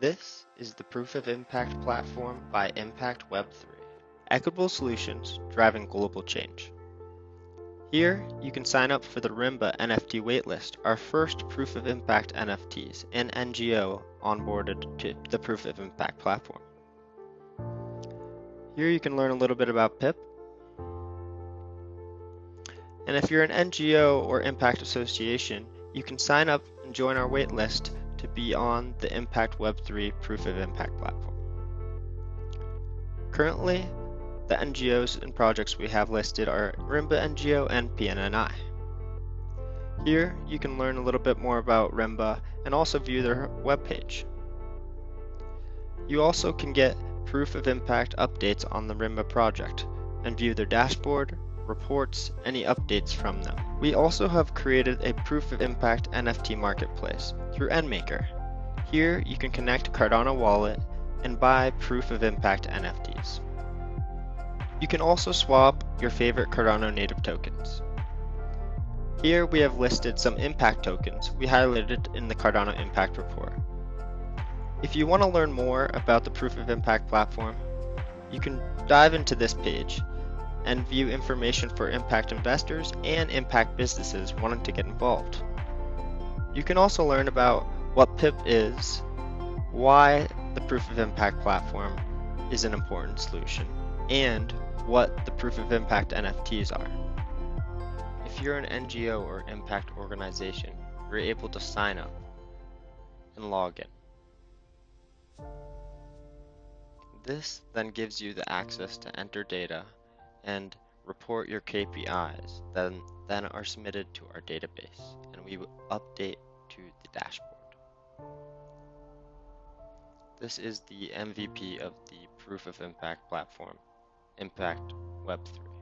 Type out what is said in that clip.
This is the Proof of Impact platform by Impact Web3. Equitable solutions driving global change. Here, you can sign up for the Rimba NFT waitlist, our first Proof of Impact NFTs and NGO onboarded to the Proof of Impact platform. Here you can learn a little bit about PIP. And if you're an NGO or Impact Association, you can sign up and join our waitlist to be on the Impact Web3 Proof of Impact platform. Currently, the NGOs and projects we have listed are Rimba NGO and PNNI. Here, you can learn a little bit more about Rimba and also view their webpage. You also can get Proof of Impact updates on the Rimba project and view their dashboard, reports, any updates from them. We also have created a Proof of Impact NFT marketplace through NMaker. Here, you can connect Cardano wallet and buy Proof of Impact NFTs. You can also swap your favorite Cardano native tokens. Here we have listed some impact tokens we highlighted in the Cardano Impact Report. If you want to learn more about the Proof of Impact platform, you can dive into this page and view information for impact investors and impact businesses wanting to get involved. You can also learn about what PIP is, why the Proof of Impact platform is an important solution, and what the Proof of Impact NFTs are. If you're an NGO or impact organization, you're able to sign up and log in. This then gives you the access to enter data and report your KPIs that then are submitted to our database, and we will update to the dashboard. This is the MVP of the Proof of Impact platform, Impact Web3.